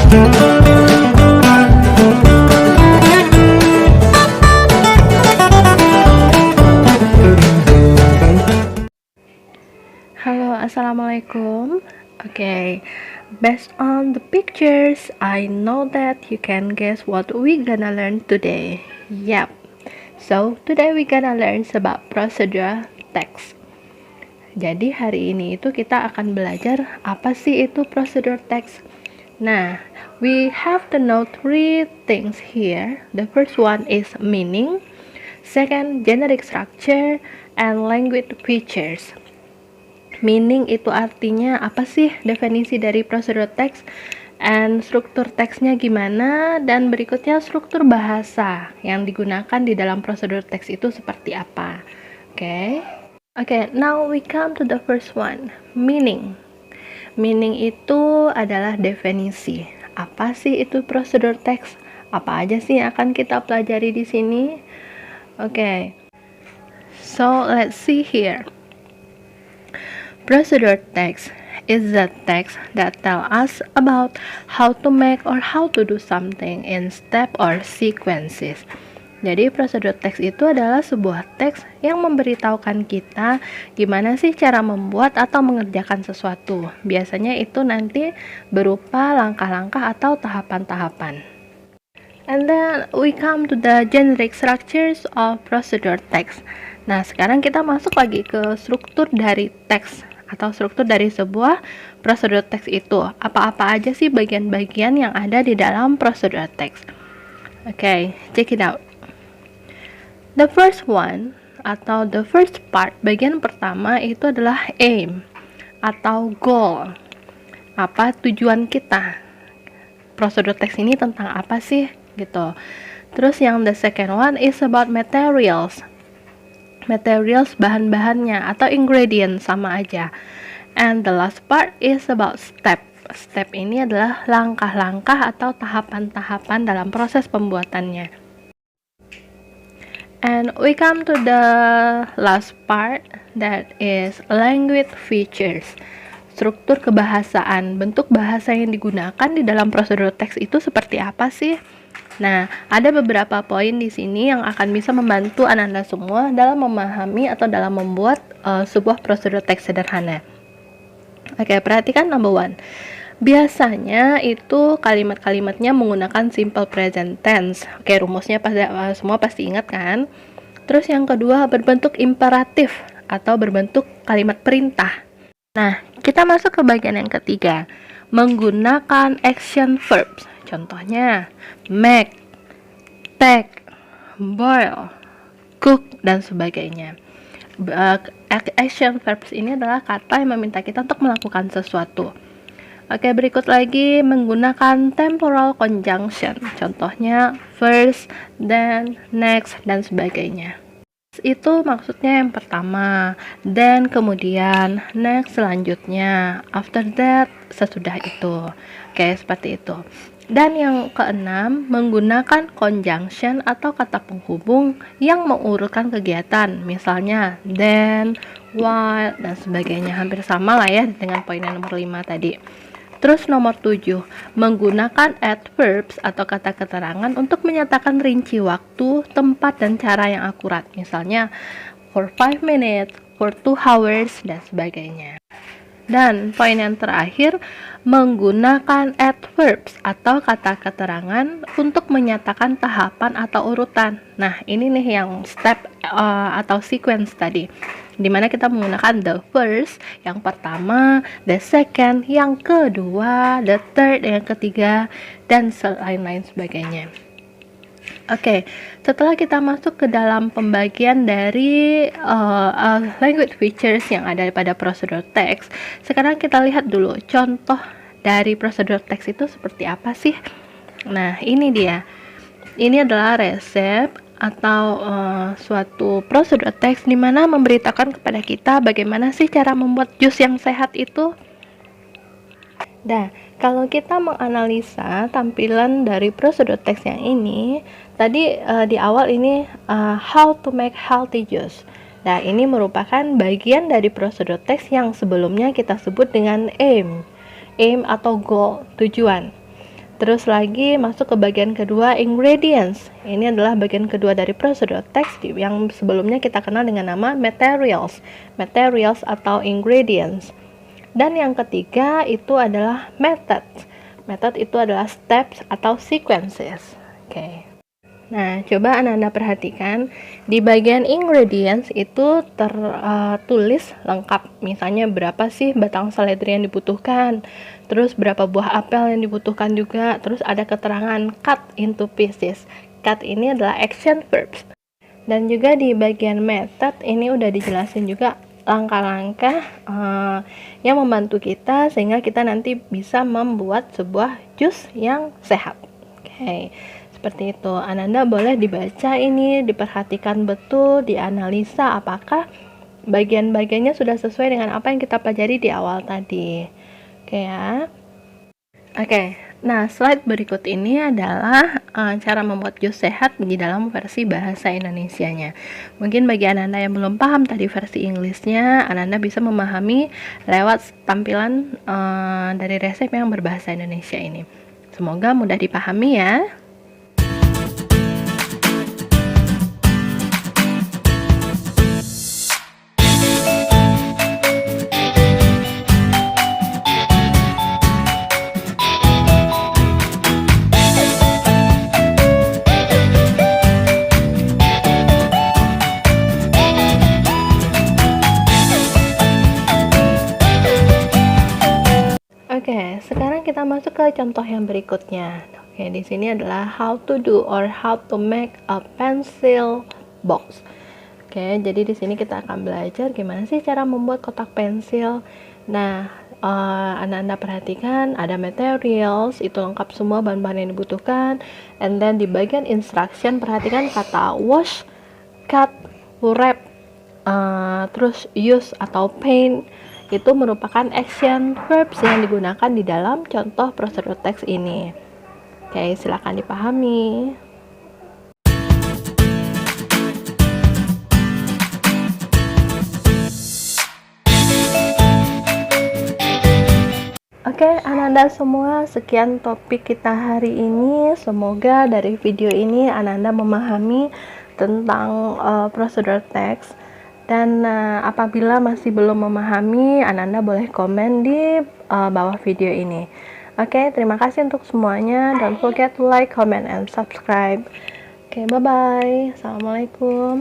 Halo, assalamualaikum. Okay, based on the pictures, I know that you can guess what we gonna learn today. Yep. So today we gonna learn about procedure text. Jadi hari ini itu kita akan belajar apa sih itu procedure text. Nah, we have to know three things here. The first one is meaning, second generic structure, and language features. Meaning itu artinya apa sih, definisi dari prosedur teks, and struktur teksnya gimana, dan berikutnya struktur bahasa yang digunakan di dalam prosedur teks itu seperti apa. Okay, now we come to the first one, meaning. Meaning itu adalah definisi. Apa sih itu prosedur teks? Apa aja sih yang akan kita pelajari di sini? Okay, so let's see here. Procedure text is the text that tell us about how to make or how to do something in step or sequences. Jadi prosedur teks itu adalah sebuah teks yang memberitahukan kita gimana sih cara membuat atau mengerjakan sesuatu. Biasanya itu nanti berupa langkah-langkah atau tahapan-tahapan. And then we come to the generic structures of procedure text. Nah, sekarang kita masuk lagi ke struktur dari teks atau struktur dari sebuah prosedur teks itu. Apa-apa aja sih bagian-bagian yang ada di dalam prosedur teks? Okay, check it out. The first one atau the first part, bagian pertama itu adalah aim atau goal. Apa tujuan kita? Prosedur teks ini tentang apa sih? Gitu. Terus yang the second one is about materials. Materials bahan-bahannya atau ingredient sama aja. And the last part is about step. Step ini adalah langkah-langkah atau tahapan-tahapan dalam proses pembuatannya. And we come to the last part, that is language features. Struktur kebahasaan, bentuk bahasa yang digunakan di dalam prosedur teks itu seperti apa sih? Nah, ada beberapa poin di sini yang akan bisa membantu Anda semua dalam memahami atau dalam membuat sebuah prosedur teks sederhana. Oke, perhatikan number one. Biasanya itu kalimat-kalimatnya menggunakan simple present tense. Oke, rumusnya semua pasti ingat kan? Terus yang kedua berbentuk imperatif atau berbentuk kalimat perintah. Nah, kita masuk ke bagian yang ketiga, menggunakan action verbs. Contohnya make, take, boil, cook, dan sebagainya. Action verbs ini adalah kata yang meminta kita untuk melakukan sesuatu. Oke, berikut lagi menggunakan temporal conjunction. Contohnya first, then, next, dan sebagainya. Itu maksudnya yang pertama, then kemudian, next selanjutnya, after that sesudah itu. Oke, seperti itu. Dan yang keenam, menggunakan conjunction atau kata penghubung yang mengurutkan kegiatan, misalnya then, while, dan sebagainya. Hampir sama lah ya dengan poin yang nomor 5 tadi. Terus nomor 7, menggunakan adverbs atau kata keterangan untuk menyatakan rinci waktu, tempat, dan cara yang akurat, misalnya for 5 minutes, for 2 hours, dan sebagainya. Dan poin yang terakhir, menggunakan adverbs atau kata keterangan untuk menyatakan tahapan atau urutan. Nah, ini nih yang step atau sequence tadi, dimana kita menggunakan the first, yang pertama, the second, yang kedua, the third, yang ketiga, dan lain-lain sebagainya. Oke, setelah kita masuk ke dalam pembagian dari language features yang ada pada prosedur teks, sekarang kita lihat dulu contoh dari prosedur teks itu seperti apa sih. Nah, ini dia. Ini adalah resep atau suatu prosedur teks di mana memberitakan kepada kita bagaimana sih cara membuat jus yang sehat itu. Nah, kalau kita menganalisa tampilan dari prosedur teks yang ini, tadi di awal ini how to make healthy juice. Nah, ini merupakan bagian dari prosedur teks yang sebelumnya kita sebut dengan aim atau goal, tujuan. Terus lagi masuk ke bagian kedua, ingredients. Ini adalah bagian kedua dari prosedur teks yang sebelumnya kita kenal dengan nama materials. Materials atau ingredients. Dan yang ketiga itu adalah method. Method itu adalah steps atau sequences. Oke. Nah, coba Anda perhatikan di bagian ingredients itu tertulis lengkap. Misalnya berapa sih batang seledri yang dibutuhkan, terus berapa buah apel yang dibutuhkan juga, terus ada keterangan cut into pieces. Cut ini adalah action verbs. Dan juga di bagian method ini udah dijelasin juga langkah-langkah yang membantu kita sehingga kita nanti bisa membuat sebuah jus yang sehat. Oke. Seperti itu, Ananda boleh dibaca ini, diperhatikan betul, dianalisa apakah bagian-bagiannya sudah sesuai dengan apa yang kita pelajari di awal tadi. Oke ya. Oke, nah slide berikut ini adalah cara membuat jus sehat di dalam versi bahasa Indonesianya. Mungkin bagi Ananda yang belum paham tadi versi Inggrisnya, Ananda bisa memahami lewat tampilan dari resep yang berbahasa Indonesia ini. Semoga mudah dipahami ya. Oke, sekarang kita masuk ke contoh yang berikutnya. Oke, di sini adalah how to do or how to make a pencil box. Oke, jadi di sini kita akan belajar gimana sih cara membuat kotak pensil. Nah, Anda perhatikan ada materials, itu lengkap semua bahan-bahan yang dibutuhkan. And then di bagian instruction perhatikan kata wash, cut, wrap, terus use atau paint. Itu merupakan action verbs yang digunakan di dalam contoh prosedur teks ini. Oke, silakan dipahami. Oke, Ananda semua, sekian topik kita hari ini. Semoga dari video ini Ananda memahami tentang prosedur teks. Dan apabila masih belum memahami, Ananda boleh komen di bawah video ini. Oke, terima kasih untuk semuanya. Don't forget to like, comment, and subscribe. Oke, bye-bye. Assalamualaikum.